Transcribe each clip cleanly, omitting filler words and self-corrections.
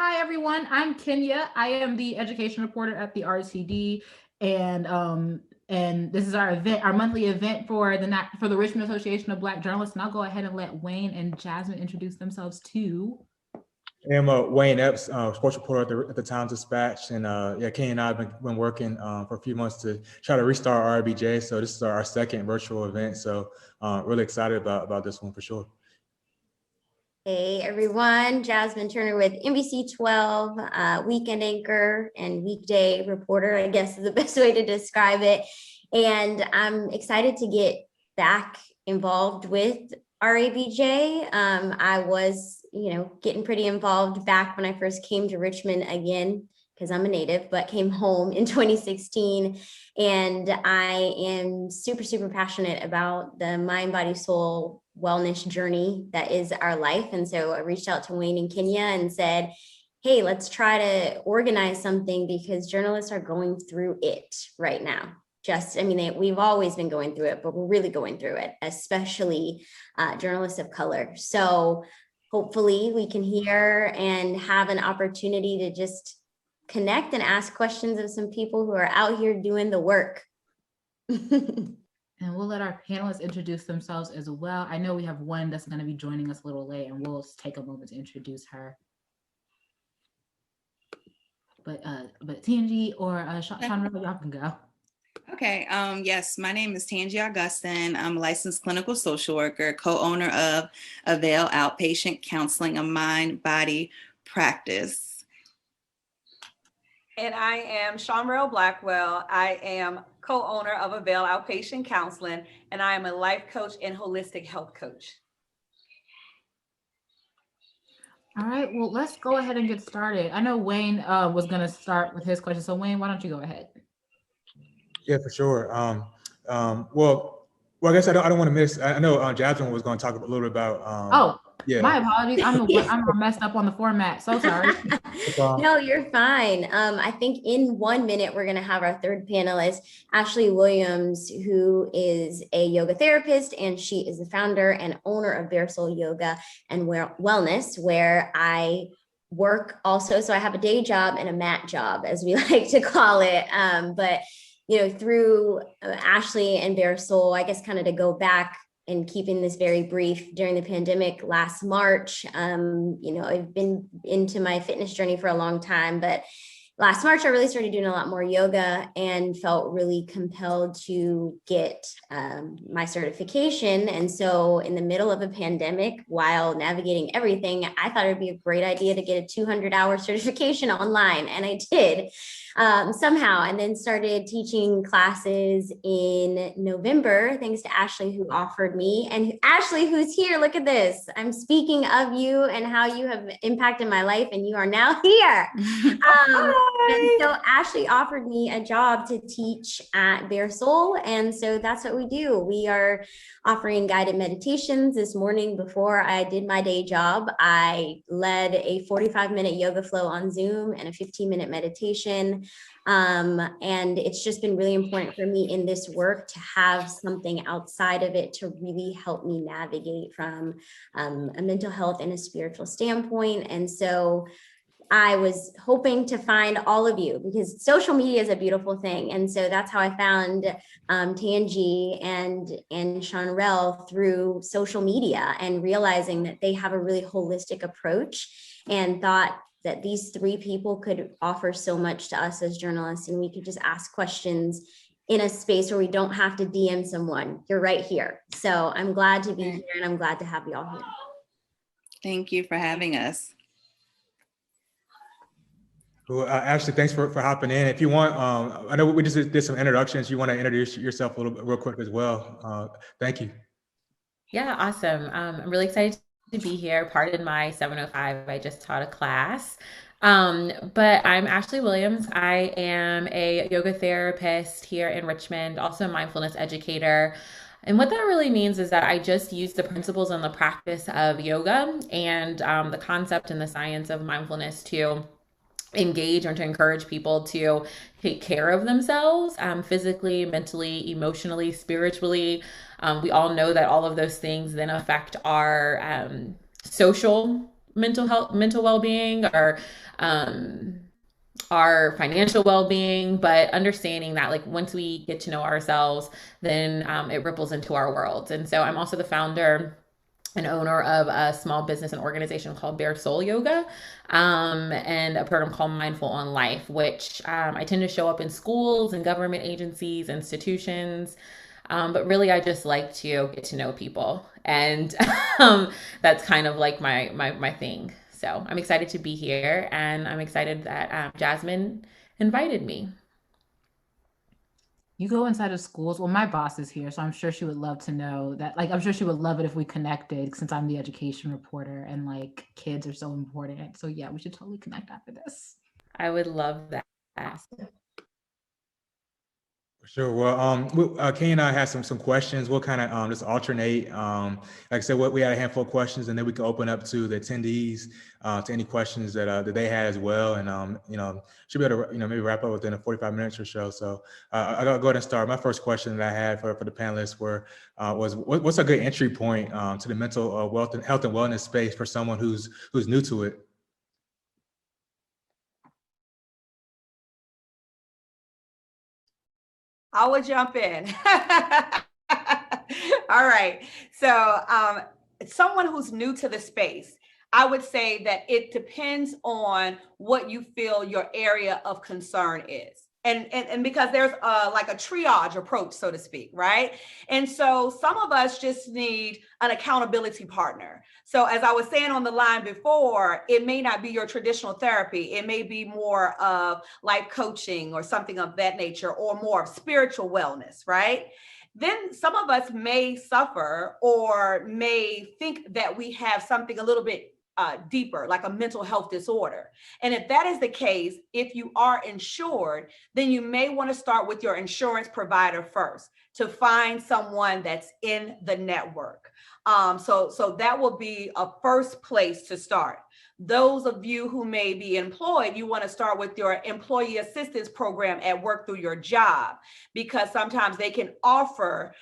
Hi everyone. I'm Kenya. I am the education reporter at the RCD, and this is our event, our monthly event for the Richmond Association of Black Journalists. And I'll go ahead and let Wayne and Jasmine introduce themselves too. I'm Wayne Epps, sports reporter at the Times Dispatch, and Kenny and I have been working for a few months to try to restart RBJ. So this is our second virtual event. So really excited about this one for sure. Hey everyone, Jasmine Turner with NBC 12, weekend anchor and weekday reporter, I guess is the best way to describe it. And I'm excited to get back involved with RABJ. I was, getting pretty involved back when I first came to Richmond again, because I'm a native, but came home in 2016. And I am super, super passionate about the mind, body, soul wellness journey that is our life. And so I reached out to Wayne and Kenya and said, hey, let's try to organize something because journalists are going through it right now. We've always been going through it, but we're really going through it, especially journalists of color. So hopefully we can hear and have an opportunity to just connect and ask questions of some people who are out here doing the work. And we'll let our panelists introduce themselves as well. I know we have one that's going to be joining us a little late, and we'll take a moment to introduce her. But Tangee or Shawnrell, y'all can go. Okay. Yes, my name is Tangee Augustin. I'm a licensed clinical social worker, co-owner of Avail Outpatient Counseling, a mind-body practice. And I am Shawnrell Blackwell. I am co-owner of Avail Outpatient Counseling, and I am a life coach and holistic health coach. All right, well, let's go ahead and get started. I know Wayne was going to start with his question. So Wayne, why don't you go ahead? Yeah, for sure. Well, I guess I don't want to miss. I know Jasmine was going to talk a little bit about. My apologies. I'm messed up on the format. So sorry. No, you're fine. I think in 1 minute, we're going to have our third panelist, Ashley Williams, who is a yoga therapist, and she is the founder and owner of BareSOUL Yoga and Wellness, where I work also. So I have a day job and a mat job, as we like to call it. But through Ashley and BareSOUL, I guess kind of to go back and keeping this very brief, during the pandemic last March, I've been into my fitness journey for a long time, but last March, I really started doing a lot more yoga and felt really compelled to get my certification. And so in the middle of a pandemic, while navigating everything, I thought it'd be a great idea to get a 200-hour certification online. And I did somehow, and then started teaching classes in November, thanks to Ashley, who offered me. And Ashley, who's here, look at this. I'm speaking of you and how you have impacted my life, and you are now here. And so Ashley offered me a job to teach at BareSOUL. And so that's what we do. We are offering guided meditations. This morning, before I did my day job, I led a 45-minute yoga flow on Zoom and a 15-minute meditation. And it's just been really important for me in this work to have something outside of it to really help me navigate from a mental health and a spiritual standpoint. And so I was hoping to find all of you, because social media is a beautiful thing. And so that's how I found Tangee and Shawnrell, through social media, and realizing that they have a really holistic approach, and thought that these three people could offer so much to us as journalists, and we could just ask questions in a space where we don't have to DM someone. You're right here. So I'm glad to be here, and I'm glad to have you all here. Thank you for having us. Well, Ashley, thanks for hopping in. If you want, I know we just did some introductions. You want to introduce yourself a little bit real quick as well. Thank you. Yeah, awesome. I'm really excited to be here. Pardon my 7:05. I just taught a class. But I'm Ashley Williams. I am a yoga therapist here in Richmond, also a mindfulness educator. And what that really means is that I just use the principles and the practice of yoga and the concept and the science of mindfulness to engage or to encourage people to take care of themselves, physically, mentally, emotionally, spiritually. We all know that all of those things then affect our social mental health, mental well-being, or our financial well-being, but understanding that like once we get to know ourselves, then it ripples into our world. And so I'm also the founder and owner of a small business and organization called BareSOUL Yoga, and a program called Mindful on Life, which I tend to show up in schools and government agencies, institutions. But really, I just like to get to know people, and that's kind of like my thing. So I'm excited to be here, and I'm excited that Jasmine invited me. You go inside of schools. Well, my boss is here, so I'm sure she would love to know that. Like, I'm sure she would love it if we connected since I'm the education reporter and like kids are so important. So, yeah, we should totally connect after this. I would love that. Sure. Well, Kay and I had some questions. We'll kind of just alternate. Like I said, we had a handful of questions, and then we can open up to the attendees to any questions that they had as well. And should be able to maybe wrap up within 45 minutes or so. So I'll go ahead and start. My first question that I had for the panelists was what's a good entry point to the mental health and wellness space for someone who's new to it? I will jump in. All right. So someone who's new to the space, I would say that it depends on what you feel your area of concern is. And because there's like a triage approach, so to speak, right? And so some of us just need an accountability partner. So as I was saying on the line before, it may not be your traditional therapy. It may be more of life coaching or something of that nature, or more of spiritual wellness, right? Then some of us may suffer or may think that we have something a little bit deeper, like a mental health disorder. And if that is the case, if you are insured, then you may want to start with your insurance provider first to find someone that's in the network. So that will be a first place to start. Those of you who may be employed, you want to start with your employee assistance program at work through your job, because sometimes they can offer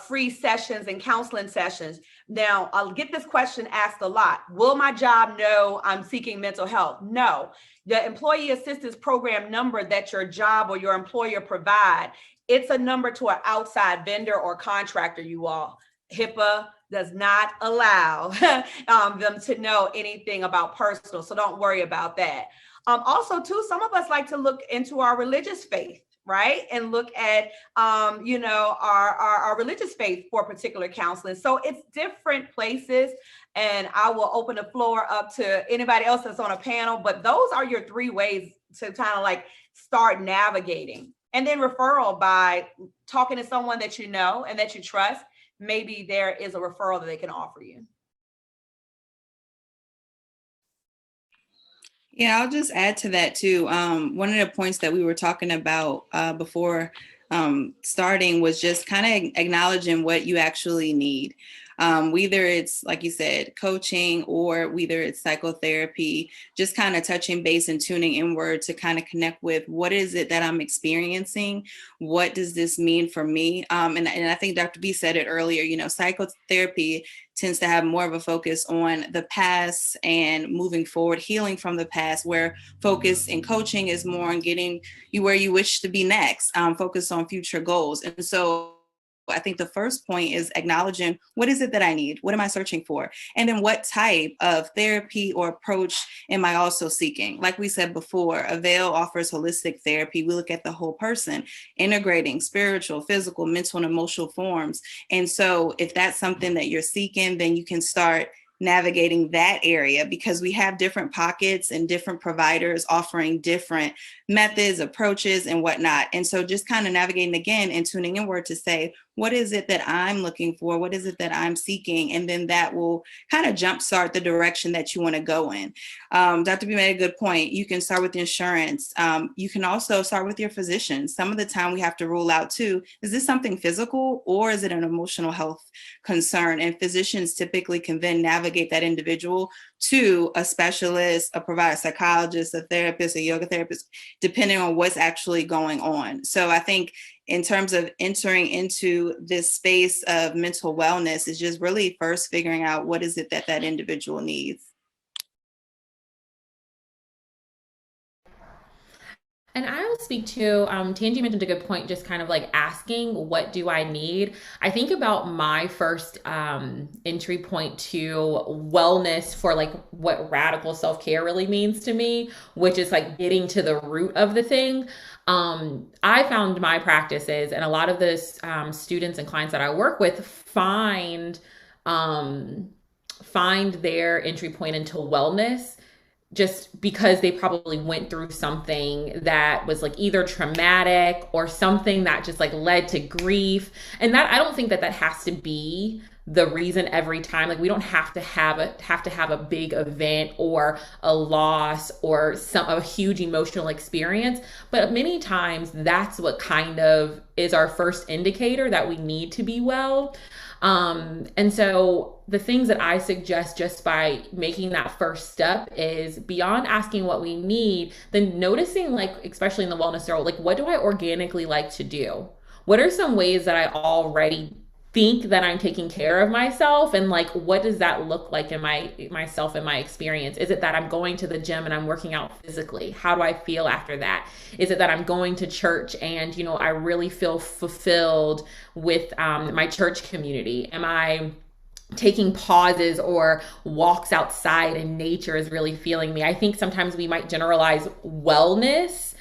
free sessions and counseling sessions. Now, I'll get this question asked a lot. Will my job know I'm seeking mental health? No. The employee assistance program number that your job or your employer provide, it's a number to an outside vendor or contractor, you all. HIPAA does not allow them to know anything about personal, so don't worry about that. Also, too, some of us like to look into our religious faith, right? And look at, our religious faith for particular counseling. So it's different places, and I will open the floor up to anybody else that's on a panel, but those are your three ways to kind of like start navigating. And then referral by talking to someone that you know and that you trust. Maybe there is a referral that they can offer you. Yeah, I'll just add to that too. One of the points that we were talking about before starting was just kind of acknowledging what you actually need. Whether it's, like you said, coaching, or whether it's psychotherapy, just kind of touching base and tuning inward to kind of connect with what is it that I'm experiencing? What does this mean for me? And I think Dr. B said it earlier, psychotherapy tends to have more of a focus on the past and moving forward, healing from the past, where focus in coaching is more on getting you where you wish to be next, focus on future goals. And so I think the first point is acknowledging, what is it that I need? What am I searching for? And then what type of therapy or approach am I also seeking? Like we said before, Avail offers holistic therapy. We look at the whole person, integrating spiritual, physical, mental, and emotional forms. And so if that's something that you're seeking, then you can start navigating that area, because we have different pockets and different providers offering different methods, approaches, and whatnot. And so just kind of navigating again and tuning inward to say, what is it that I'm looking for? What is it that I'm seeking? And then that will kind of jumpstart the direction that you want to go in. Dr. B made a good point. You can start with insurance. You can also start with your physician. Some of the time we have to rule out too, is this something physical or is it an emotional health concern? And physicians typically can then navigate that individual to a specialist, a provider, psychologist, a therapist, a yoga therapist, depending on what's actually going on. So I think in terms of entering into this space of mental wellness is just really first figuring out what is it that that individual needs. And I will speak to, Tangee mentioned a good point, just kind of like asking, what do I need? I think about my first entry point to wellness for like what radical self care really means to me, which is like getting to the root of the thing. I found my practices and a lot of the students and clients that I work with um, find their entry point into wellness just because they probably went through something that was like either traumatic or something that just like led to grief. And that I don't think that that has to be the reason every time. Like we don't have a big event or a loss or a huge emotional experience, but many times that's what kind of is our first indicator that we need to be well. And so the things that I suggest just by making that first step is beyond asking what we need, then noticing, like, especially in the wellness role, like, what do I organically like to do? What are some ways that I already think that I'm taking care of myself, and like what does that look like in myself and my experience? Is it that I'm going to the gym and I'm working out physically? How do I feel after that? Is it that I'm going to church and I really feel fulfilled with my church community? Am I taking pauses or walks outside and nature is really feeling me? I think sometimes we might generalize wellness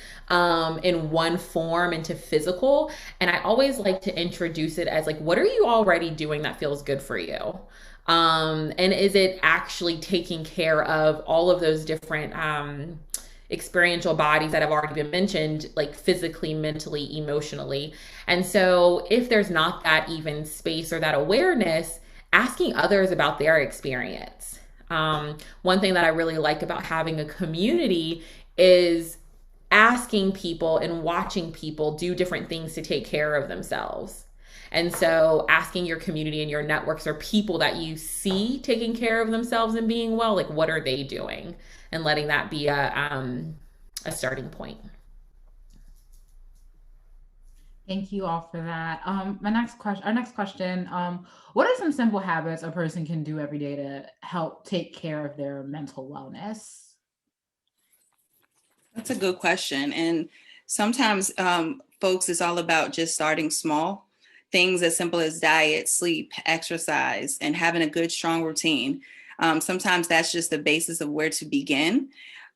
in one form into physical. And I always like to introduce it as like, what are you already doing that feels good for you? And is it actually taking care of all of those different experiential bodies that have already been mentioned, like physically, mentally, emotionally? And so if there's not that even space or that awareness, asking others about their experience. One thing that I really like about having a community is asking people and watching people do different things to take care of themselves. And so asking your community and your networks or people that you see taking care of themselves and being well, like what are they doing? And letting that be a starting point. Thank you all for that. Our next question, what are some simple habits a person can do every day to help take care of their mental wellness? That's a good question. And sometimes folks, it's all about just starting small. Things as simple as diet, sleep, exercise, and having a good, strong routine. Sometimes that's just the basis of where to begin.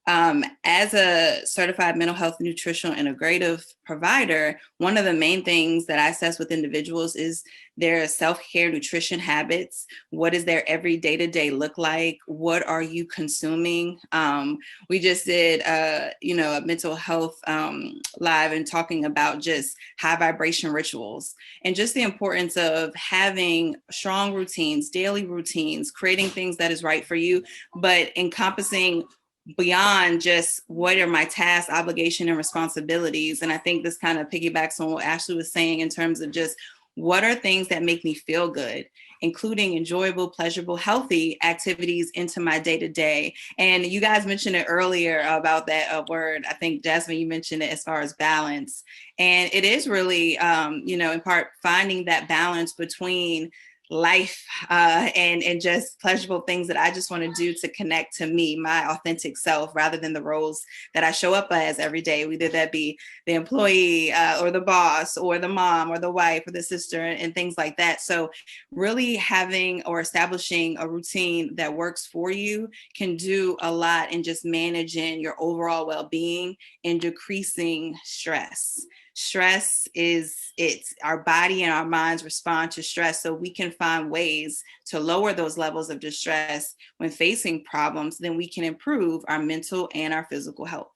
As a certified mental health nutritional integrative provider, one of the main things that I assess with individuals is their self-care nutrition habits. What does their every day-to-day look like? What are you consuming? We just did, a mental health live and talking about just high vibration rituals and just the importance of having strong routines, daily routines, creating things that is right for you, but encompassing beyond just what are my tasks, obligation, and responsibilities. And I think this kind of piggybacks on what Ashley was saying in terms of just what are things that make me feel good, including enjoyable, pleasurable, healthy activities into my day-to-day. And you guys mentioned it earlier about that word. I think, Jasmine, you mentioned it as far as balance. And it is really, in part, finding that balance between life and just pleasurable things that I just want to do to connect to me, my authentic self, rather than the roles that I show up as every day, whether that be the employee or the boss or the mom or the wife or the sister and things like that. So really having or establishing a routine that works for you can do a lot in just managing your overall well-being and decreasing stress. Stress it's our body and our minds respond to stress. So we can find ways to lower those levels of distress when facing problems, then we can improve our mental and our physical health.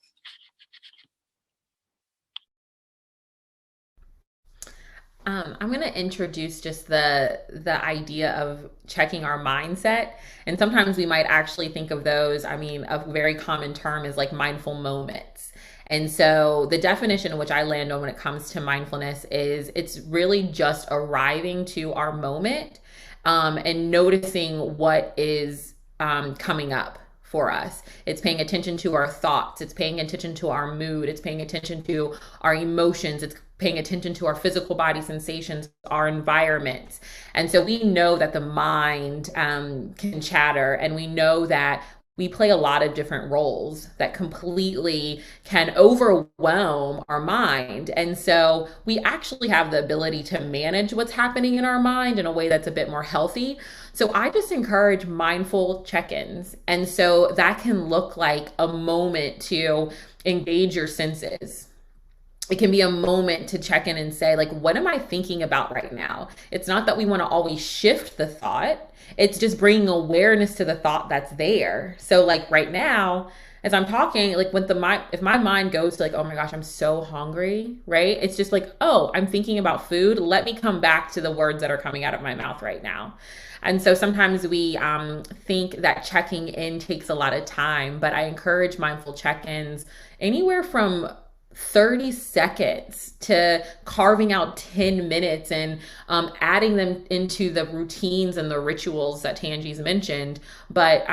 I'm going to introduce just the idea of checking our mindset. And sometimes we might actually think of those. I mean, a very common term is like mindful moments. And so the definition in which I land on when it comes to mindfulness is it's really just arriving to our moment and noticing what is coming up for us. It's paying attention to our thoughts. It's paying attention to our mood. It's paying attention to our emotions. It's paying attention to our physical body sensations, our environment. And so we know that the mind can chatter, and we know that we play a lot of different roles that completely can overwhelm our mind. And so we actually have the ability to manage what's happening in our mind in a way that's a bit more healthy. So I just encourage mindful check-ins. And so that can look like a moment to engage your senses. It can be a moment to check in and say, like, what am I thinking about right now? It's not that we want to always shift the thought. It's just bringing awareness to the thought that's there. So like right now, as I'm talking, like with if my mind goes to like, oh my gosh, I'm so hungry, right? It's just like, oh, I'm thinking about food. Let me come back to the words that are coming out of my mouth right now. And so sometimes we think that checking in takes a lot of time, but I encourage mindful check-ins anywhere from 30 seconds to carving out 10 minutes and adding them into the routines and the rituals that Tangee's mentioned. But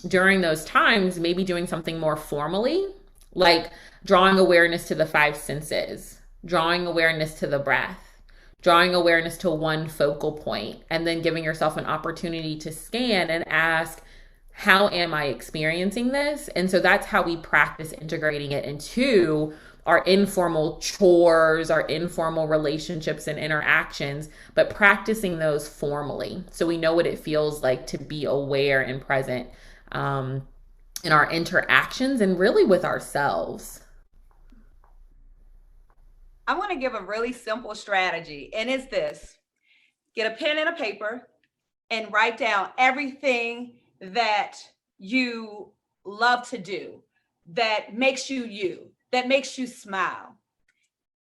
during those times, maybe doing something more formally, like drawing awareness to the five senses, drawing awareness to the breath, drawing awareness to one focal point, and then giving yourself an opportunity to scan and ask, how am I experiencing this? And so that's how we practice integrating it into our informal chores, our informal relationships and interactions, but practicing those formally. So we know what it feels like to be aware and present in our interactions and really with ourselves. I want to give a really simple strategy, and it's this: get a pen and a paper and write down everything that you love to do, that makes you you, that makes you smile.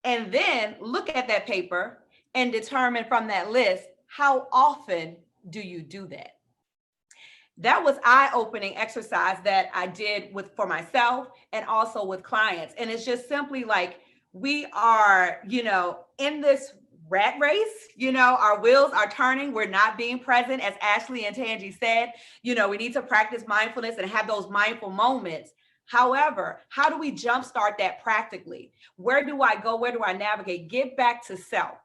And then look at that paper and determine from that list, how often do you do that? That was eye-opening exercise that I did for myself and also with clients. And it's just simply like, we are, in this rat race, our wheels are turning. We're not being present. As Ashley and Tangee said, we need to practice mindfulness and have those mindful moments. However, how do we jumpstart that practically? Where do I go? Where do I navigate? Get back to self.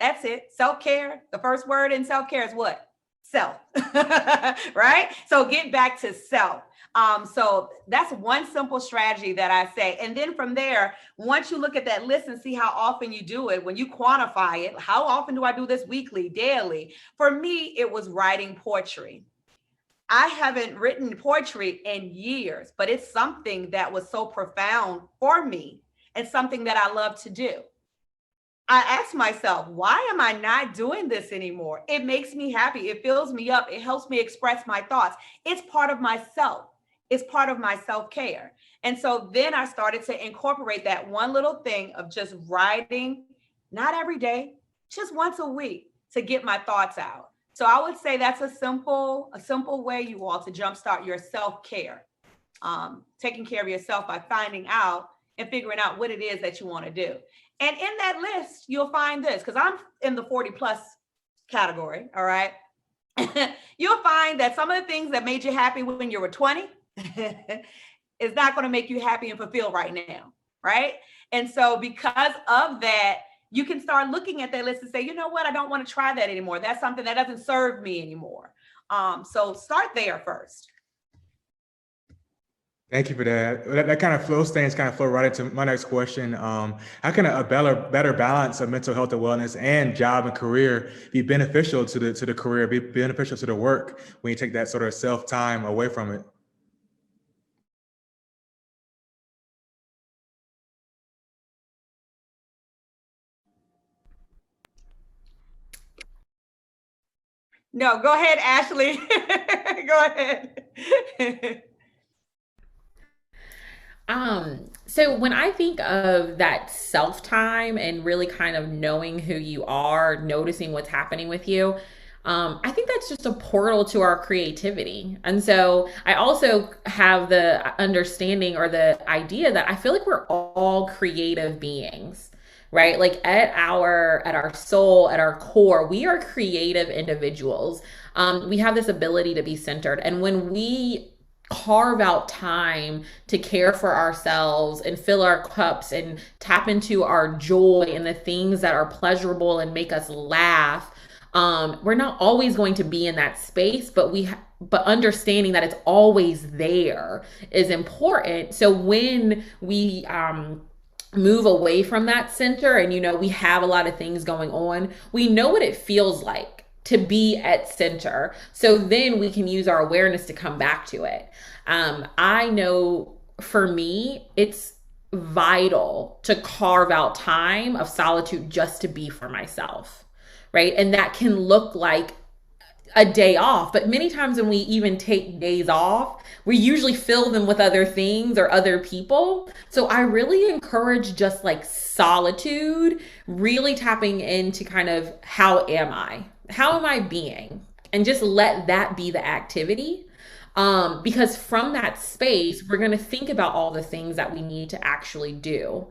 That's it. Self-care. The first word in self-care is what? Self, right? So get back to self. So that's one simple strategy that I say. And then from there, once you look at that list and see how often you do it, when you quantify it, how often do I do this weekly, daily? For me, it was writing poetry. I haven't written poetry in years, but it's something that was so profound for me and something that I love to do. I asked myself, why am I not doing this anymore? It makes me happy. It fills me up. It helps me express my thoughts. It's part of myself. It's part of my self-care. And so then I started to incorporate that one little thing of just writing, not every day, just once a week, to get my thoughts out. So I would say that's a simple way, you all, to jumpstart your self-care, taking care of yourself by finding out and figuring out what it is that you want to do. And in that list, you'll find this, because I'm in the 40 plus category. All right. You'll find that some of the things that made you happy when you were 20 is not going to make you happy and fulfilled right now. Right. And so because of that, you can start looking at that list and say, you know what, I don't want to try that anymore. That's something that doesn't serve me anymore. So start there first. Thank you for that. That kind of things kind of flow right into my next question. How can a better balance of mental health and wellness and job and career be beneficial to the career, be beneficial to the work when you take that sort of self-time away from it? No, go ahead, Ashley. Go ahead. So when I think of that self-time and really kind of knowing who you are, noticing what's happening with you, I think that's just a portal to our creativity. And so I also have the understanding or the idea that I feel like we're all creative beings, right? Like at our soul, at our core, we are creative individuals. We have this ability to be centered. And when we carve out time to care for ourselves and fill our cups and tap into our joy and the things that are pleasurable and make us laugh, we're not always going to be in that space, but but understanding that it's always there is important. So when we move away from that center and, you know, we have a lot of things going on, we know what it feels like to be at center. So then we can use our awareness to come back to it. I know for me, it's vital to carve out time of solitude just to be for myself, right? And that can look like a day off, but many times when we even take days off, we usually fill them with other things or other people. So I really encourage just like solitude, really tapping into kind of how am I? How am I being? And just let that be the activity. Because from that space, we're going to think about all the things that we need to actually do.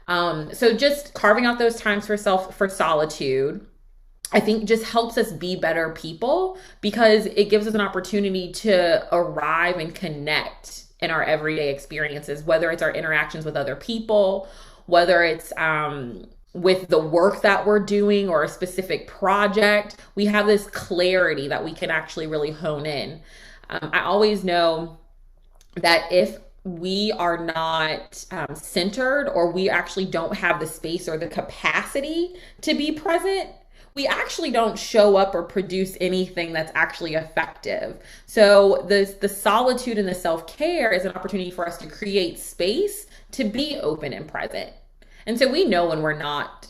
So just carving out those times for solitude, I think just helps us be better people because it gives us an opportunity to arrive and connect in our everyday experiences, whether it's our interactions with other people, whether it's with the work that we're doing or a specific project. We have this clarity that we can actually really hone in. I always know that if we are not centered, or we actually don't have the space or the capacity to be present, we actually don't show up or produce anything that's actually effective. So the solitude and the self-care is an opportunity for us to create space to be open and present. And so we know when we're not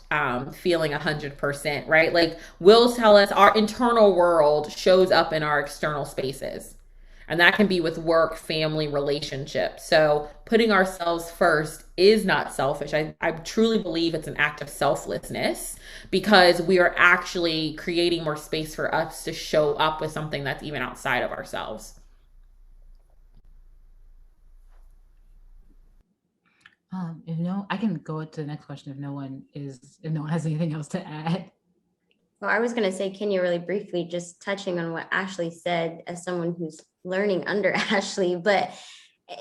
feeling 100%, right? Like Will tell us our internal world shows up in our external spaces. And that can be with work, family, relationships. So putting ourselves first is not selfish. I truly believe it's an act of selflessness because we are actually creating more space for us to show up with something that's even outside of ourselves. I can go to the next question if no one has anything else to add. Well, I was going to say, Kenya, really briefly, just touching on what Ashley said as someone who's learning under Ashley, but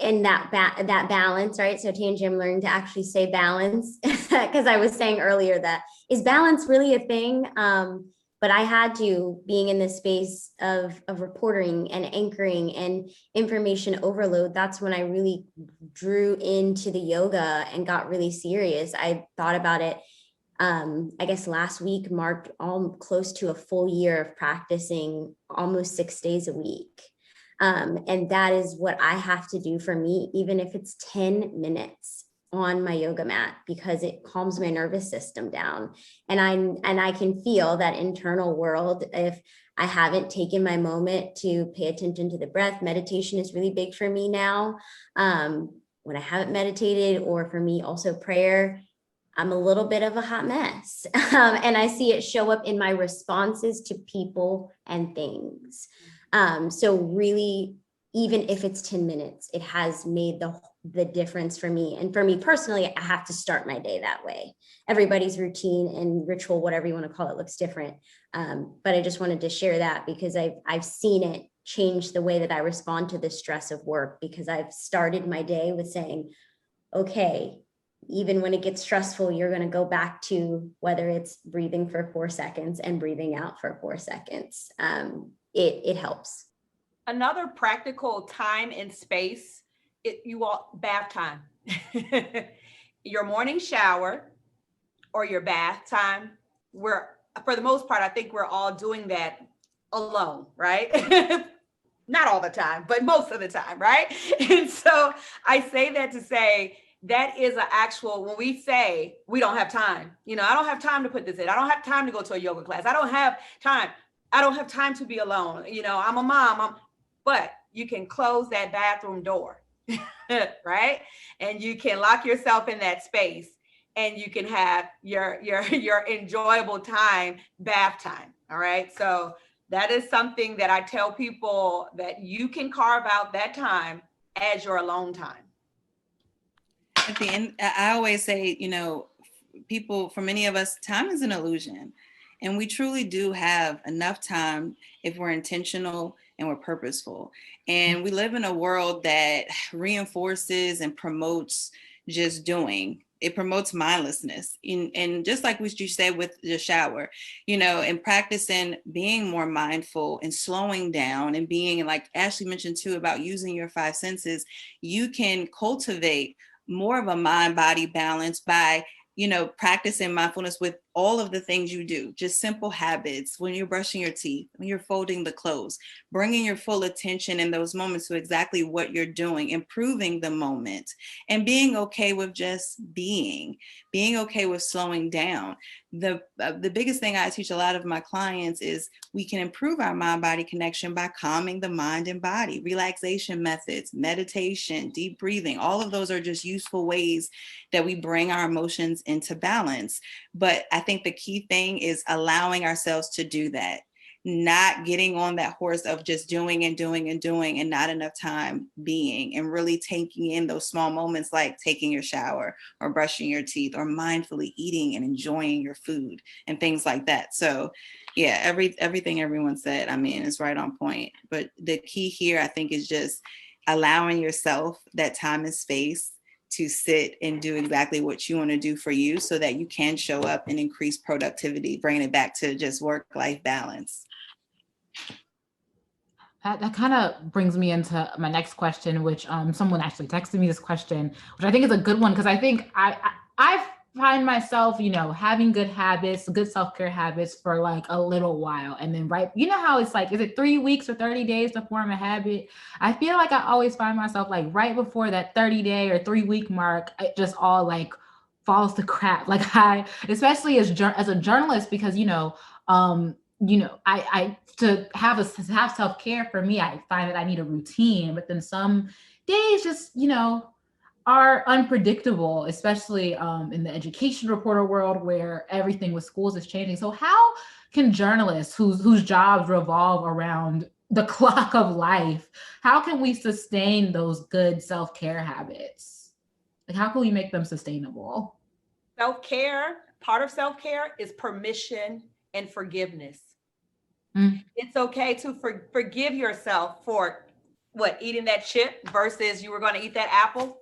in that balance, right? So Tangee, I'm learning to actually say balance because I was saying earlier that is balance really a thing? But I had to, being in this space of reporting and anchoring and information overload, that's when I really drew into the yoga and got really serious. I thought about it. I guess last week marked close to a full year of practicing almost 6 days a week. And that is what I have to do for me, even if it's 10 minutes on my yoga mat, because it calms my nervous system down. And I can feel that internal world. If I haven't taken my moment to pay attention to the breath, meditation is really big for me now. When I haven't meditated, or for me also prayer, I'm a little bit of a hot mess. And I see it show up in my responses to people and things. So really, even if it's 10 minutes, it has made the difference for me. And for me personally, I have to start my day that way. Everybody's routine and ritual, whatever you want to call it, looks different. But I just wanted to share that because I've seen it change the way that I respond to the stress of work, because I've started my day with saying, okay, even when it gets stressful, you're going to go back to whether it's breathing for 4 seconds and breathing out for 4 seconds. It helps. Another practical time and space, bath time. Your morning shower or your bath time, for the most part, I think we're all doing that alone, right? Not all the time, but most of the time, right? And so I say that to say, that is an actual, when we say we don't have time, I don't have time to put this in. I don't have time to go to a yoga class. I don't have time to be alone. I'm a mom, but you can close that bathroom door, right? And you can lock yourself in that space and you can have your enjoyable time, bath time. All right. So that is something that I tell people, that you can carve out that time as your alone time. At the end, I always say, people, for many of us, time is an illusion. And we truly do have enough time if we're intentional and we're purposeful. And we live in a world that reinforces and promotes just doing. It promotes mindlessness. And just like what you said with the shower, you know, and practicing being more mindful and slowing down and being, like Ashley mentioned too, about using your five senses, you can cultivate more of a mind-body balance by, you know, practicing mindfulness with all of the things you do, just simple habits, when you're brushing your teeth, when you're folding the clothes, bringing your full attention in those moments to exactly what you're doing, improving the moment, and being okay with just being okay with slowing down. The biggest thing I teach a lot of my clients is we can improve our mind-body connection by calming the mind and body, relaxation methods, meditation, deep breathing. All of those are just useful ways that we bring our emotions into balance. But I think the key thing is allowing ourselves to do that, not getting on that horse of just doing and doing and doing and not enough time being, and really taking in those small moments like taking your shower or brushing your teeth or mindfully eating and enjoying your food and things like that. So yeah, everything everyone said, I mean, is right on point. But the key here, I think, is just allowing yourself that time and space to sit and do exactly what you want to do for you so that you can show up and increase productivity, bringing it back to just work-life balance. That kind of brings me into my next question, which someone actually texted me this question, which I think is a good one, because I think I find myself, you know, having good habits, good self-care habits for like a little while. And then, right, you know how it's like, is it 3 weeks or 30 days to form a habit? I feel like I always find myself like right before that 30-day or 3-week mark, it just all like falls to crap. Like especially as a journalist, because, I to have self-care for me, I find that I need a routine, but then some days just, are unpredictable, especially in the education reporter world where everything with schools is changing. So how can journalists whose jobs revolve around the clock of life, how can we sustain those good self-care habits? Like, how can we make them sustainable? Self-care, part of self-care is permission and forgiveness. It's okay to forgive yourself for eating that chip versus you were going to eat that apple.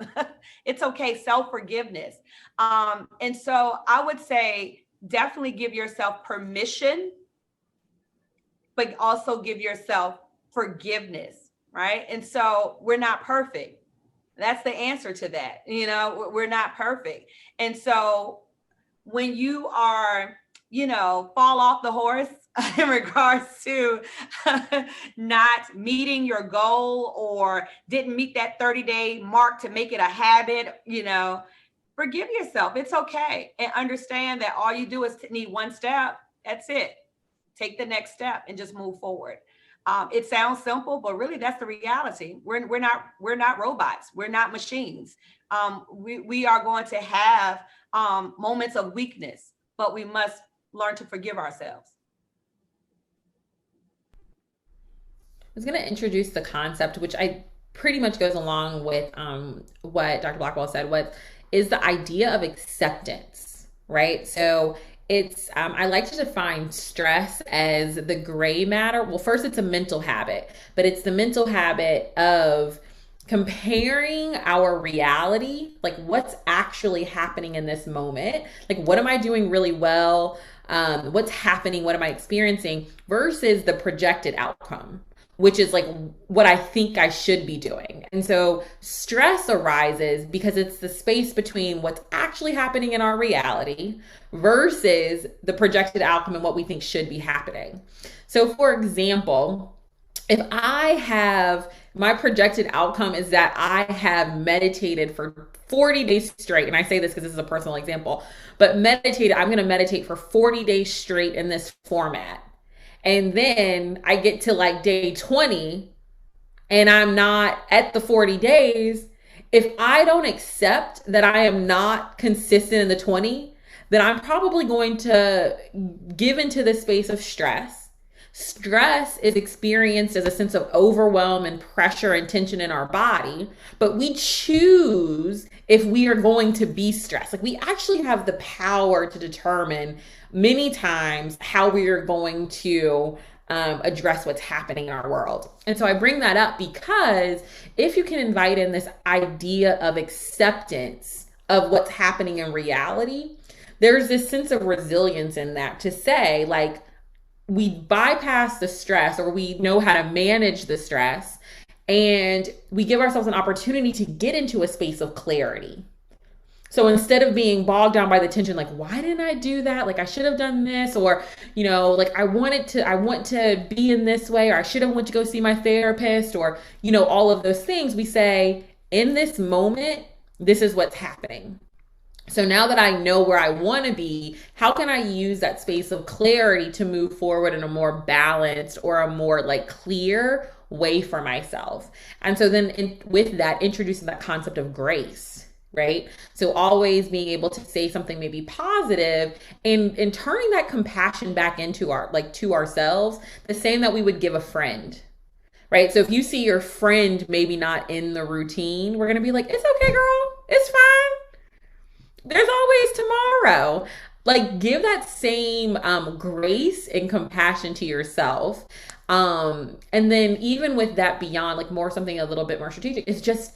It's okay. Self-forgiveness. And so I would say definitely give yourself permission, but also give yourself forgiveness. Right. And so we're not perfect. That's the answer to that. We're not perfect. And so when you are, fall off the horse in regards to not meeting your goal or didn't meet that 30-day mark to make it a habit, forgive yourself. It's okay. And understand that all you do is need one step. That's it. Take the next step and just move forward. It sounds simple, but really that's the reality. We're not robots. We're not machines. We are going to have moments of weakness, but we must learn to forgive ourselves. I was going to introduce the concept, which I pretty much goes along with what Dr. Blackwell said, what is the idea of acceptance, right? So it's, I like to define stress as the gray matter. Well, first it's a mental habit, but it's the mental habit of comparing our reality, like what's actually happening in this moment, like what am I doing really well, what's happening, what am I experiencing, versus the projected outcome, which is like what I think I should be doing. And so stress arises because it's the space between what's actually happening in our reality versus the projected outcome and what we think should be happening. So for example, if I have, my projected outcome is that I have meditated for 40 days straight, and I say this because this is a personal example, but I'm going to meditate for 40 days straight in this format. And then I get to like day 20 and I'm not at the 40 days. If I don't accept that I am not consistent in the 20, then I'm probably going to give into the space of stress. Stress is experienced as a sense of overwhelm and pressure and tension in our body, but we choose if we are going to be stressed. Like we actually have the power to determine many times how we are going to address what's happening in our world. And so I bring that up because if you can invite in this idea of acceptance of what's happening in reality, there's this sense of resilience in that to say, like, we bypass the stress, or we know how to manage the stress, and we give ourselves an opportunity to get into a space of clarity. So instead of being bogged down by the tension, like, why didn't I do that? Like, I should have done this, or, like, I want to be in this way, or I should have went to go see my therapist, or, all of those things. We say, in this moment, this is what's happening. So now that I know where I want to be, how can I use that space of clarity to move forward in a more balanced or a more like clear way for myself? And so then with that, introducing that concept of grace, right? So always being able to say something maybe positive, and turning that compassion back into to ourselves, the same that we would give a friend. Right. So if you see your friend maybe not in the routine, we're going to be like, it's okay, girl. It's fine. There's always tomorrow. Like, give that same grace and compassion to yourself. And then even with that beyond, like, more something a little bit more strategic, is just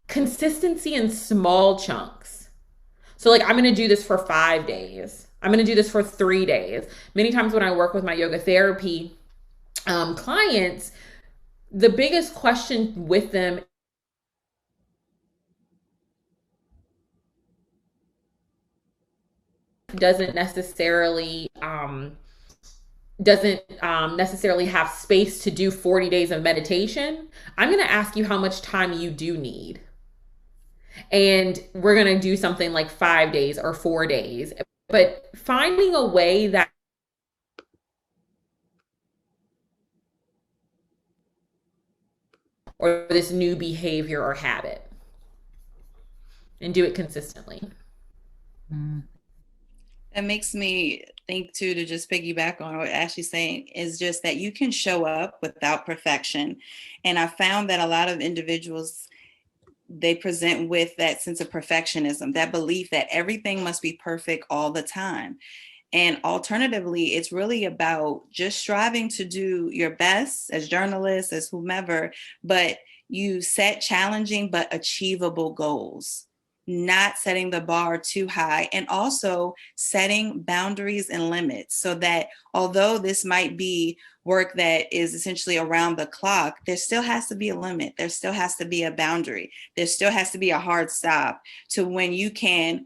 consistency in small chunks. So like, I'm going to do this for 5 days. I'm going to do this for 3 days. Many times when I work with my yoga therapy clients, the biggest question with them doesn't necessarily have space to do 40 days of meditation. I'm going to ask you how much time you do need. And we're going to do something like 5 days or 4 days, but finding a way that or this new behavior or habit, and do it consistently. That makes me think too, to just piggyback on what Ashley's saying, is just that you can show up without perfection. And I found that a lot of individuals, they present with that sense of perfectionism, that belief that everything must be perfect all the time. And alternatively, it's really about just striving to do your best as journalists, as whomever, but you set challenging but achievable goals, not setting the bar too high, and also setting boundaries and limits, so that although this might be work that is essentially around the clock, there still has to be a limit. There still has to be a boundary. There still has to be a hard stop to when you can,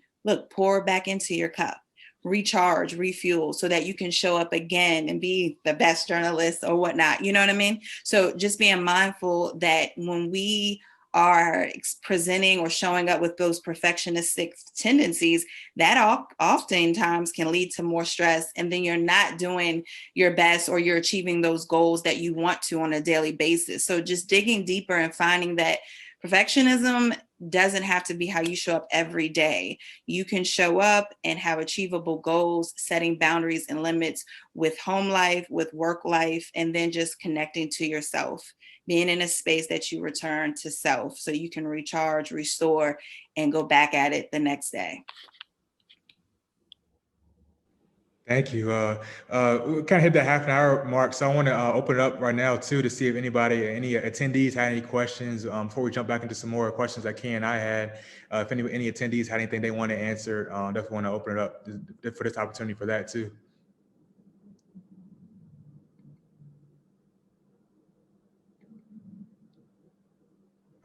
pour back into your cup, recharge, refuel, so that you can show up again and be the best journalist or whatnot. You know what I mean? So just being mindful that when we are presenting or showing up with those perfectionistic tendencies, that oftentimes can lead to more stress. And then you're not doing your best, or you're achieving those goals that you want to on a daily basis. So just digging deeper and finding that perfectionism doesn't have to be how you show up every day. You can show up and have achievable goals, setting boundaries and limits with home life, with work life, and then just connecting to yourself, being in a space that you return to self so you can recharge, restore, and go back at it the next day. Thank you. We kind of hit that half an hour mark, so I want to open it up right now too to see if any attendees had any questions before we jump back into some more questions that Ken and I had. If any attendees had anything they want to answer, definitely want to open it up for this opportunity for that too.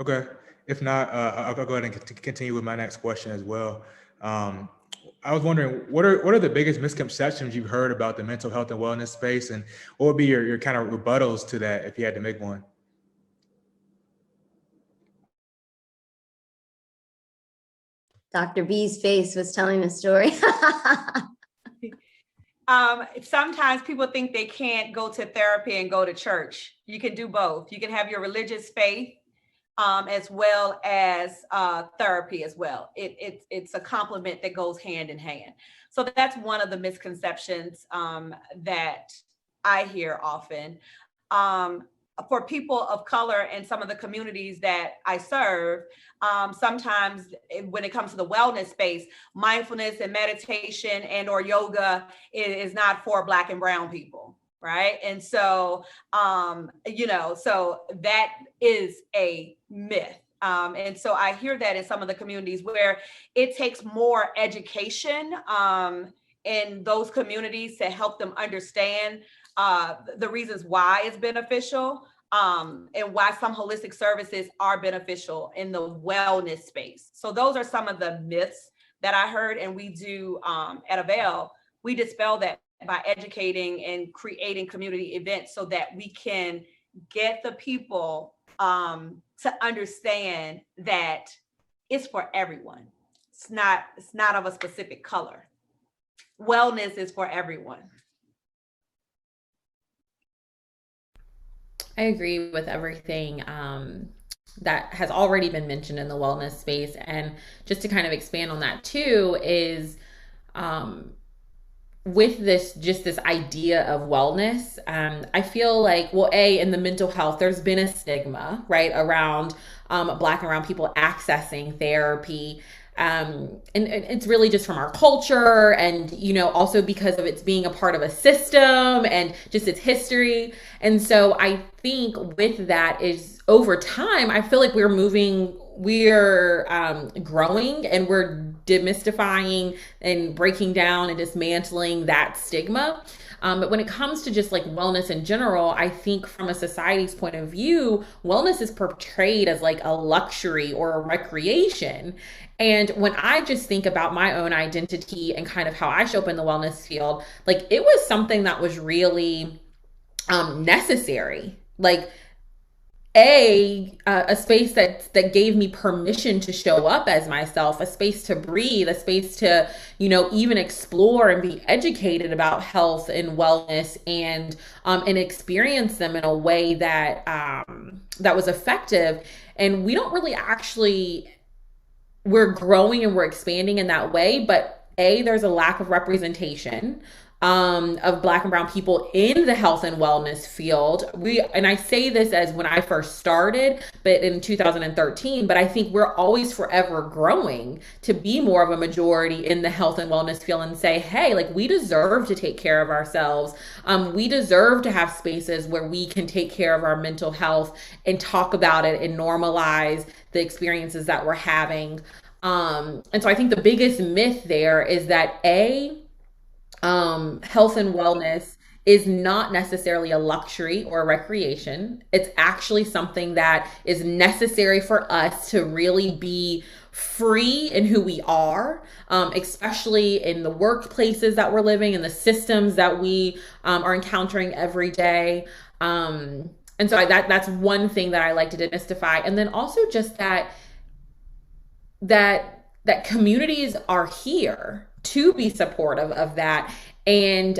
Okay. If not, I'll go ahead and continue with my next question as well. I was wondering, what are the biggest misconceptions you've heard about the mental health and wellness space, and what would be your kind of rebuttals to that if you had to make one? Dr. B's face was telling the story. Sometimes people think they can't go to therapy and go to church. You can do both. You can have your religious faith as well as therapy as well. It's a complement that goes hand in hand. So that's one of the misconceptions that I hear often. For people of color and some of the communities that I serve, sometimes when it comes to the wellness space, mindfulness and meditation and or yoga is not for Black and brown people. right? And so, so that is a myth. And so I hear that in some of the communities where it takes more education in those communities to help them understand the reasons why it's beneficial, and why some holistic services are beneficial in the wellness space. So those are some of the myths that I heard, and we do at Avail, we dispel that by educating and creating community events so that we can get the people to understand that it's for everyone. It's not of a specific color. Wellness is for everyone. I agree with everything that has already been mentioned in the wellness space. And just to kind of expand on that too, is with this idea of wellness, I feel like, well, in the mental health, there's been a stigma, right, around Black and brown people accessing therapy. And it's really just from our culture, and also because of it's being a part of a system and just its history. And so I think with that is, over time, I feel like we're growing, and we're demystifying and breaking down and dismantling that stigma. But when it comes to just like wellness in general, I think from a society's point of view, wellness is portrayed as like a luxury or a recreation. And when I just think about my own identity and kind of how I show up in the wellness field, like it was something that was really necessary. Like a space that gave me permission to show up as myself, a space to breathe, a space to even explore and be educated about health and wellness, and experience them in a way that that was effective. And we don't really actually, we're growing and we're expanding in that way, but there's a lack of representation of Black and brown people in the health and wellness field. And I say this as when I first started, but in 2013, but I think we're always forever growing to be more of a majority in the health and wellness field, and say, hey, like we deserve to take care of ourselves. We deserve to have spaces where we can take care of our mental health and talk about it and normalize the experiences that we're having. And so I think the biggest myth there is that health and wellness is not necessarily a luxury or a recreation. It's actually something that is necessary for us to really be free in who we are, especially in the workplaces that we're living, in the systems that we are encountering every day. And so that's one thing that I like to demystify. And then also just that communities are here to be supportive of that. And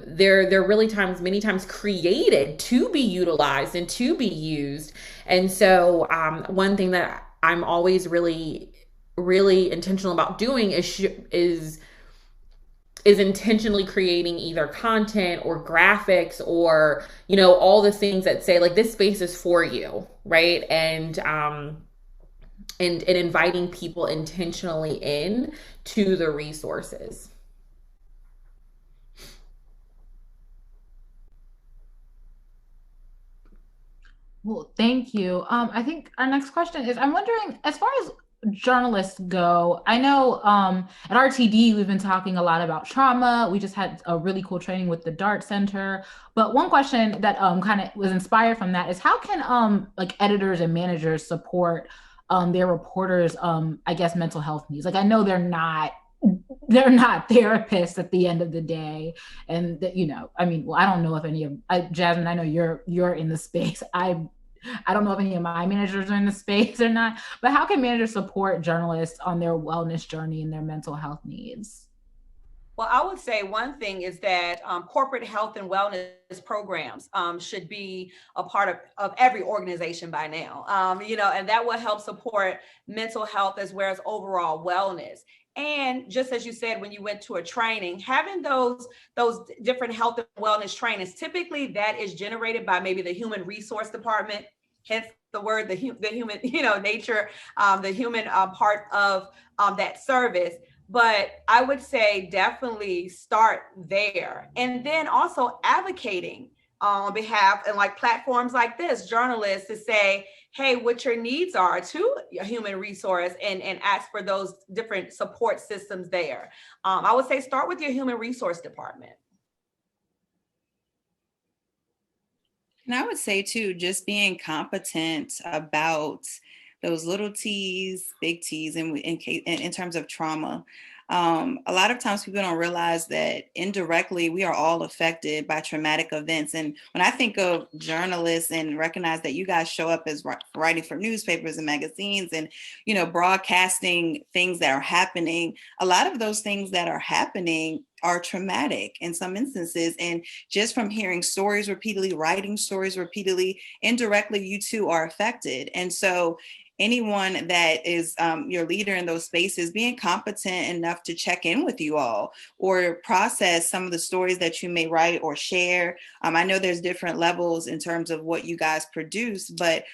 they're really many times created to be utilized and to be used. And so one thing that I'm always really, really intentional about doing is intentionally creating either content or graphics or, all the things that say like, this space is for you, right? And inviting people intentionally in to the resources. Well, thank you. I think our next question is, I'm wondering, as far as journalists go, I know at RTD, we've been talking a lot about trauma. We just had a really cool training with the DART Center. But one question that kind of was inspired from that is, how can like editors and managers support their reporters, I guess, mental health needs? Like, I know they're not therapists at the end of the day. And I mean, well, I don't know if any of Jasmine, I know you're in the space. I don't know if any of my managers are in the space or not, but how can managers support journalists on their wellness journey and their mental health needs? Well, I would say one thing is that corporate health and wellness programs should be a part of every organization by now, and that will help support mental health as well as overall wellness. And just as you said, when you went to a training, having those different health and wellness trainings, typically that is generated by maybe the human resource department, hence the word, the human, nature, the human part of that service. But I would say definitely start there. And then also advocating on behalf and like platforms like this, journalists to say, hey, what your needs are to a human resource and ask for those different support systems there. I would say start with your human resource department. And I would say too, just being competent about those little T's, big T's, in terms of trauma. A lot of times people don't realize that indirectly we are all affected by traumatic events. And when I think of journalists and recognize that you guys show up as writing for newspapers and magazines and, you know, broadcasting things that are happening, a lot of those things that are happening are traumatic in some instances. And just from hearing stories repeatedly, writing stories repeatedly, indirectly, you too are affected. And so anyone that is your leader in those spaces, being competent enough to check in with you all or process some of the stories that you may write or share. I know there's different levels in terms of what you guys produce, but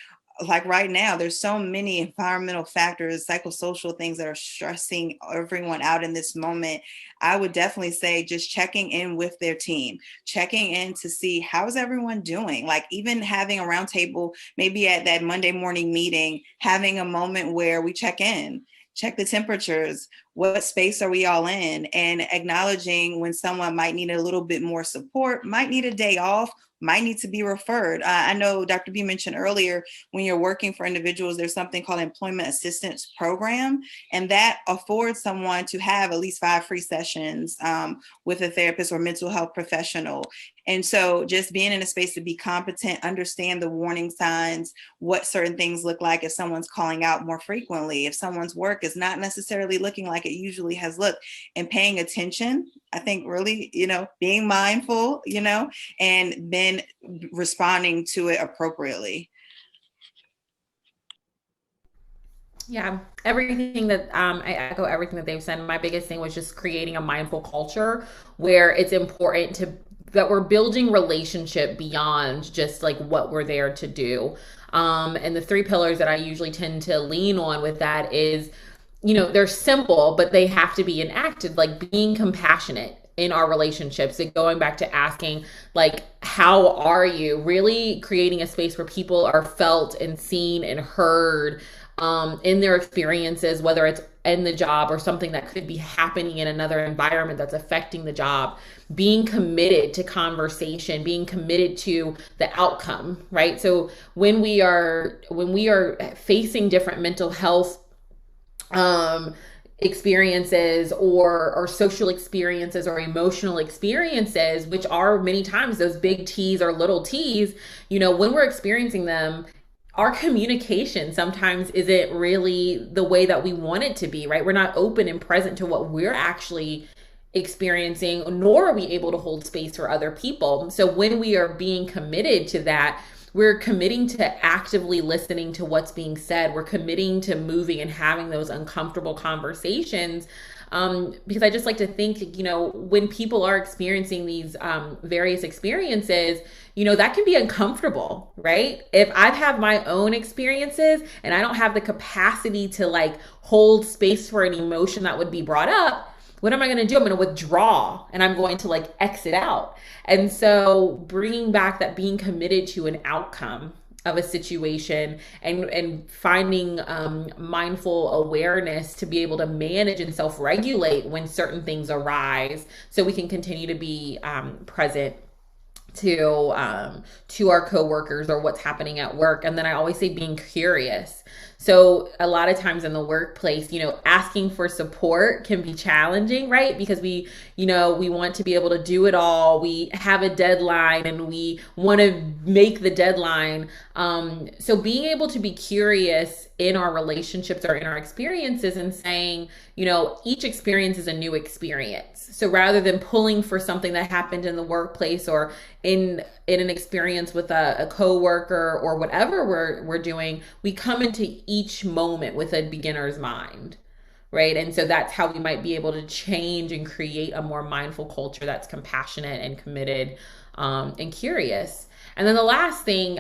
like right now, there's so many environmental factors, psychosocial things that are stressing everyone out in this moment. I would definitely say just checking in with their team, checking in to see how's everyone doing. Like even having a roundtable, maybe at that Monday morning meeting, having a moment where we check in, check the temperatures, what space are we all in, and acknowledging when someone might need a little bit more support, might need a day off, might need to be referred. I know Dr. B mentioned earlier, when you're working for individuals, there's something called employment assistance program, and that affords someone to have at least 5 free sessions with a therapist or mental health professional. And so just being in a space to be competent, understand the warning signs, what certain things look like if someone's calling out more frequently, if someone's work is not necessarily looking like it usually has looked, and paying attention. I think really, being mindful, and then responding to it appropriately. Yeah, everything that I echo everything that they've said. My biggest thing was just creating a mindful culture where it's important that we're building relationship beyond just like what we're there to do. And the 3 pillars that I usually tend to lean on with that is, they're simple, but they have to be enacted, like being compassionate in our relationships and going back to asking, like, how are you? Really creating a space where people are felt and seen and heard in their experiences, whether it's in the job or something that could be happening in another environment that's affecting the job. Being committed to conversation, being committed to the outcome, right? So when we are facing different mental health experiences or social experiences or emotional experiences, which are many times those big T's or little T's, when we're experiencing them, our communication sometimes isn't really the way that we want it to be, right? We're not open and present to what we're actually experiencing, nor are we able to hold space for other people. So when we are being committed to that, we're committing to actively listening to what's being said. We're committing to moving and having those uncomfortable conversations. Because I just like to think, when people are experiencing these various experiences, that can be uncomfortable, right? If I've had my own experiences and I don't have the capacity to like hold space for an emotion that would be brought up, what am I going to do? I'm going to withdraw and I'm going to like exit out. And so bringing back that being committed to an outcome of a situation and finding mindful awareness to be able to manage and self-regulate when certain things arise so we can continue to be present to our coworkers or what's happening at work. And then I always say being curious. So a lot of times in the workplace, asking for support can be challenging, right? Because we want to be able to do it all. We have a deadline and we want to make the deadline. So being able to be curious in our relationships or in our experiences and saying, each experience is a new experience. So rather than pulling for something that happened in the workplace or in an experience with a coworker or whatever we're doing, we come into each moment with a beginner's mind, right? And so that's how we might be able to change and create a more mindful culture that's compassionate and committed and curious. And then the last thing,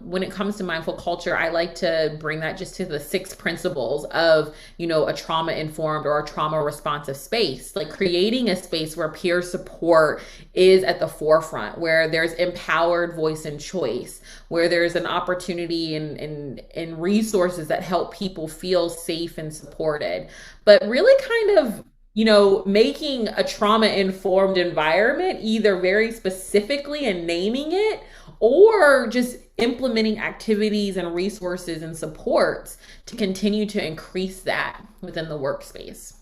when it comes to mindful culture, I like to bring that just to the 6 principles of, a trauma informed or a trauma responsive space, like creating a space where peer support is at the forefront, where there's empowered voice and choice, where there's an opportunity and resources that help people feel safe and supported, but really kind of making a trauma informed environment either very specifically and naming it, or just implementing activities and resources and supports to continue to increase that within the workspace.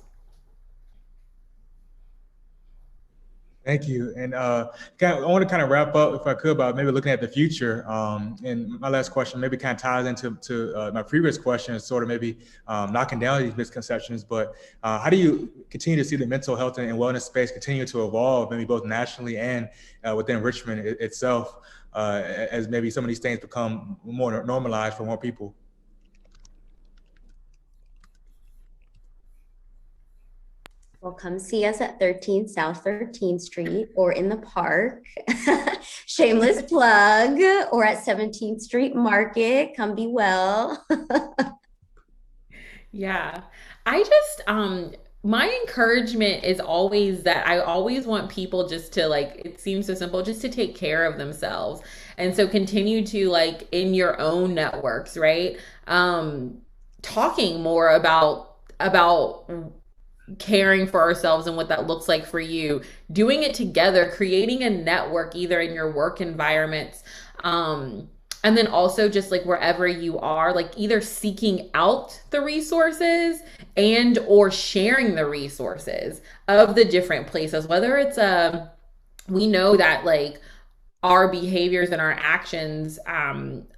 Thank you. And I want to kind of wrap up, if I could, about maybe looking at the future. And my last question maybe kind of ties into my previous question, sort of maybe knocking down these misconceptions. But how do you continue to see the mental health and wellness space continue to evolve, maybe both nationally and within Richmond itself, as maybe some of these things become more normalized for more people? Well, come see us at 13 South 13th Street or in the park. Shameless plug. Or at 17th Street Market. Come be well. Yeah. I just my encouragement is always that I always want people just to, like, it seems so simple, just to take care of themselves. And so continue to, like, in your own networks, right? Talking more about caring for ourselves and what that looks like for you, doing it together, creating a network either in your work environments, and then also just like wherever you are, like either seeking out the resources and or sharing the resources of the different places, whether it's we know that like our behaviors and our actions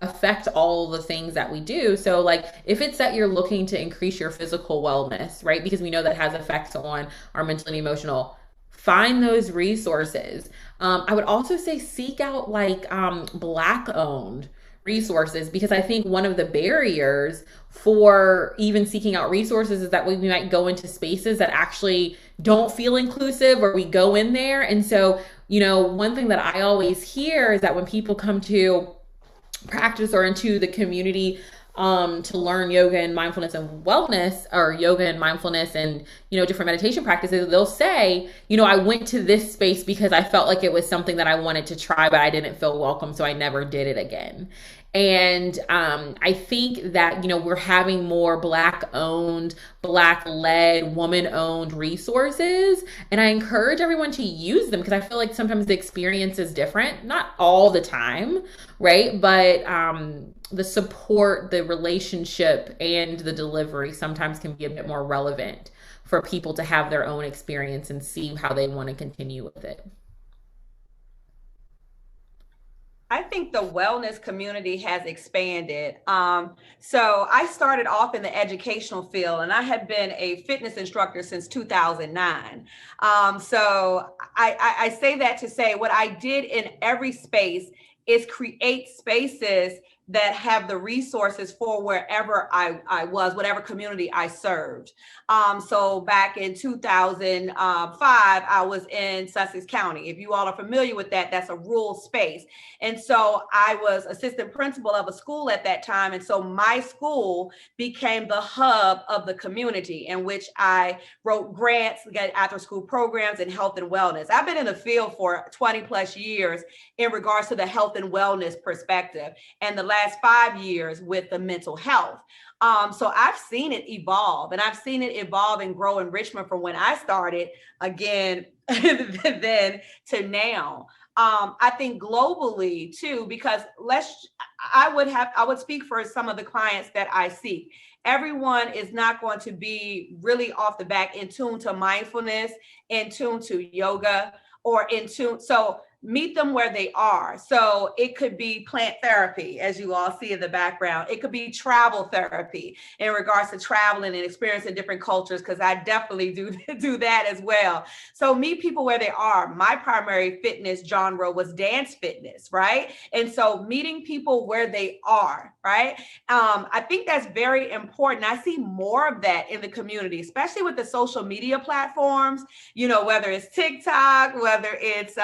affect all the things that we do. So like if it's that you're looking to increase your physical wellness, right? Because we know that has effects on our mental and emotional, find those resources. I would also say seek out like Black owned resources, because I think one of the barriers for even seeking out resources is that we might go into spaces that actually don't feel inclusive, or we go in there. And so, one thing that I always hear is that when people come to practice or into the community to learn yoga and mindfulness and wellness, or yoga and mindfulness and, different meditation practices, they'll say, I went to this space because I felt like it was something that I wanted to try, but I didn't feel welcome, so I never did it again. And I think that, we're having more Black owned, Black led, woman owned resources. And I encourage everyone to use them, because I feel like sometimes the experience is different, not all the time, right? But the support, the relationship, and the delivery sometimes can be a bit more relevant for people to have their own experience and see how they want to continue with it. I think the wellness community has expanded. So I started off in the educational field, and I had been a fitness instructor since 2009. So I say that to say what I did in every space is create spaces that have the resources for wherever I was, whatever community I served. So back in 2005, I was in Sussex County. If you all are familiar with that, that's a rural space. And so I was assistant principal of a school at that time. And so my school became the hub of the community, in which I wrote grants, got after school programs in health and wellness. I've been in the field for 20 plus years in regards to the health and wellness perspective, and the last 5 years with the mental health. So I've seen it evolve, and I've seen it evolve and grow in Richmond from when I started, again, then to now. I think globally too, because I would speak for some of the clients that I seek. Everyone is not going to be really off the back in tune to mindfulness, in tune to yoga, or in tune. So meet them where they are. So it could be plant therapy, as you all see in the background. It could be travel therapy in regards to traveling and experiencing different cultures, because I definitely do that as well. So meet people where they are. My primary fitness genre was dance fitness, right? And so meeting people where they are, right? I think that's very important. I see more of that in the community, especially with the social media platforms, whether it's TikTok, whether it's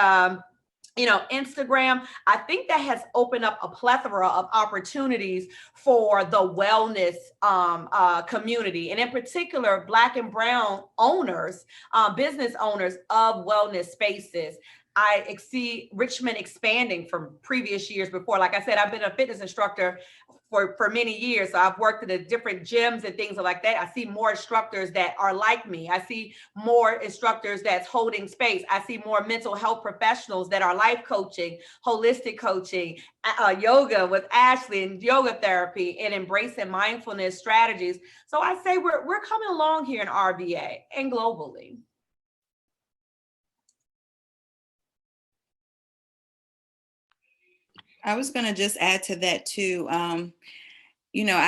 Instagram, I think that has opened up a plethora of opportunities for the wellness community, and in particular, Black and Brown owners, business owners of wellness spaces. I see Richmond expanding from previous years before. Like I said, I've been a fitness instructor for many years. So I've worked at the different gyms and things like that. I see more instructors that are like me. I see more instructors that's holding space. I see more mental health professionals that are life coaching, holistic coaching, yoga with Ashley, and yoga therapy, and embracing mindfulness strategies. So I say we're coming along here in RBA and globally. I was going to just add to that too. I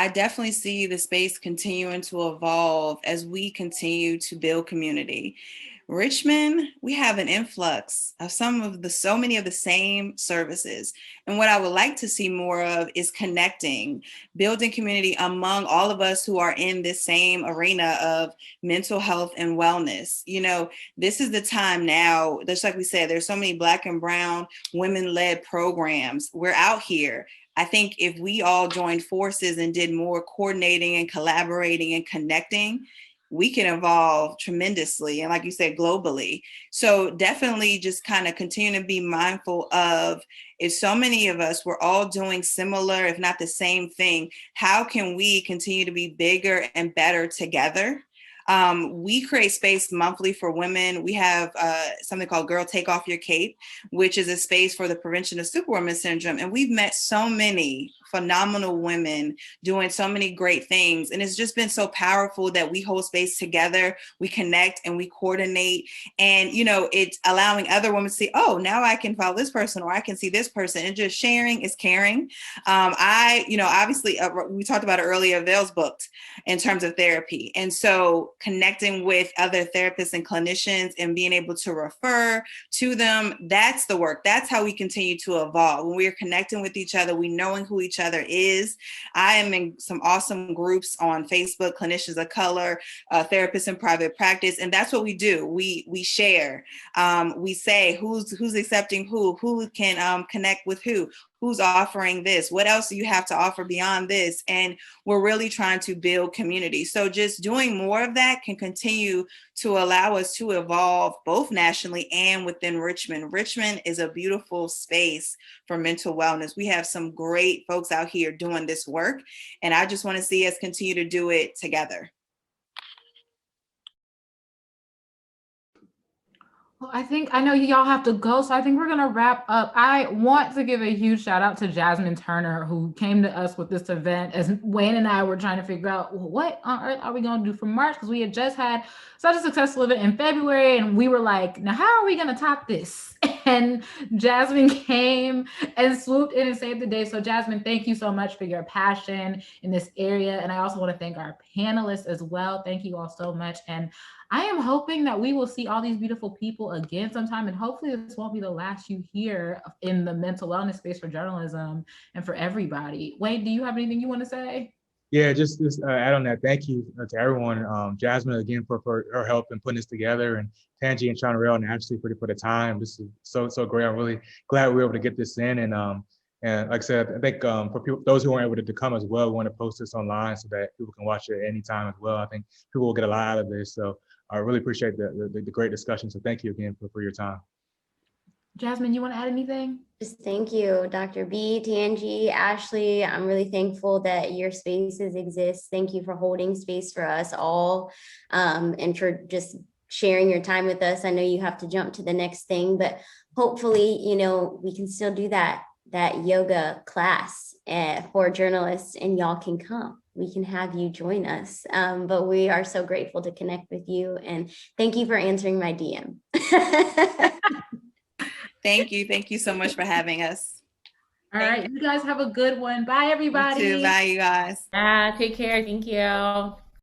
definitely see the space continuing to evolve as we continue to build community. Richmond, we have an influx of so many of the same services. And what I would like to see more of is connecting, building community among all of us who are in this same arena of mental health and wellness. This is the time now, just like we said, there's so many Black and Brown women-led programs. We're out here. I think if we all joined forces and did more coordinating and collaborating and connecting, we can evolve tremendously. And like you said, globally. So definitely just kind of continue to be mindful of, if so many of us, we're all doing similar, if not the same thing, how can we continue to be bigger and better together? We create space monthly for women. We have something called Girl Take Off Your Cape, which is a space for the prevention of Superwoman syndrome. And we've met so many phenomenal women doing so many great things. And it's just been so powerful that we hold space together, we connect and we coordinate. And, it's allowing other women to see, oh, now I can follow this person, or I can see this person, and just sharing is caring. Obviously we talked about it earlier, Avail's booked in terms of therapy. And so connecting with other therapists and clinicians and being able to refer to them, that's the work. That's how we continue to evolve. When we're connecting with each other, we knowing who each other is. I am in some awesome groups on Facebook, Clinicians of Color, Therapists in Private Practice, and that's what we do. We share. We say who's accepting who can connect with who's offering this, what else do you have to offer beyond this? And we're really trying to build community. So just doing more of that can continue to allow us to evolve both nationally and within Richmond. Richmond is a beautiful space for mental wellness. We have some great folks out here doing this work, and I just want to see us continue to do it together. Well, I know y'all have to go, so I think we're gonna wrap up. I want to give a huge shout out to Jasmine Turner, who came to us with this event as Wayne and I were trying to figure out, well, what on earth are we gonna do for March? Because we had just had such a successful event in February, and we were like, now how are we gonna top this? And Jasmine came and swooped in and saved the day. So Jasmine, thank you so much for your passion in this area. And I also want to thank our panelists as well. Thank you all so much. And I am hoping that we will see all these beautiful people again sometime, and hopefully this won't be the last you hear in the mental wellness space for journalism and for everybody. Wade, do you have anything you want to say? Yeah, just add on that. Thank you to everyone. Jasmine, again, for her help in putting this together, and Tangee and Shawnrell and Ashley for the time. This is so great. I'm really glad we were able to get this in. And like I said, I think for those who weren't able to come as well, we want to post this online so that people can watch it at any time as well. I think people will get a lot out of this. So I really appreciate the great discussion. So thank you again for your time. Jasmine, you want to add anything? Just thank you, Dr. B, Tangee, Ashley. I'm really thankful that your spaces exist. Thank you for holding space for us all, and for just sharing your time with us. I know you have to jump to the next thing, but hopefully, we can still do that yoga class for journalists, and y'all can come. We can have you join us. But we are so grateful to connect with you, and thank you for answering my DM. Thank you. Thank you so much for having us. All right. You guys have a good one. Bye, everybody. You too. Bye, you guys. Take care. Thank you.